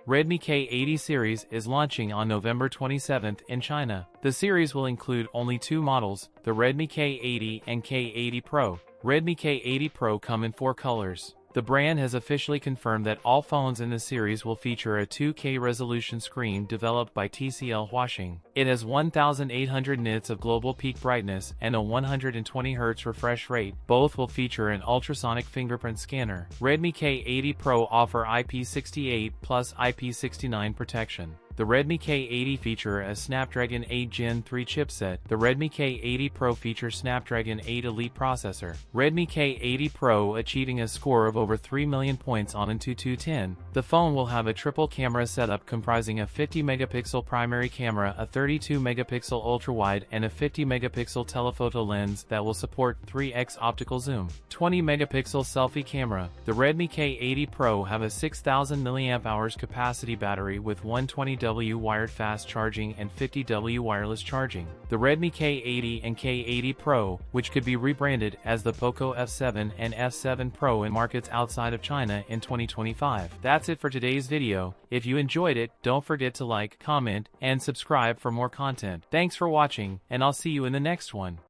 Redmi K80 series is launching on November 27th in China. The series will include only two models, the Redmi K80 and K80 Pro. Redmi K80 Pro come in 4 colors. The brand has officially confirmed that all phones in the series will feature a 2K resolution screen developed by TCL Huaxing. It has 1800 nits of global peak brightness and a 120 Hz refresh rate. Both will feature an ultrasonic fingerprint scanner. Redmi K80 Pro offer IP68 plus IP69 protection. The Redmi K80 feature a Snapdragon 8 Gen 3 chipset. The Redmi K80 Pro features Snapdragon 8 Elite processor. Redmi K80 Pro achieving a score of over 3 million points on AnTuTu 10. The phone will have a triple camera setup comprising a 50-megapixel primary camera, a 32-megapixel ultra-wide, and a 50-megapixel telephoto lens that will support 3x optical zoom. 20-megapixel selfie camera. The Redmi K80 Pro have a 6000 mAh capacity battery with 120W wired fast charging and 50W wireless charging. The Redmi K80 and K80 Pro, which could be rebranded as the Poco F7 and F7 Pro in markets outside of China in 2025. That's it for today's video. If you enjoyed it, don't forget to like, comment, and subscribe for more content. Thanks for watching, and I'll see you in the next one.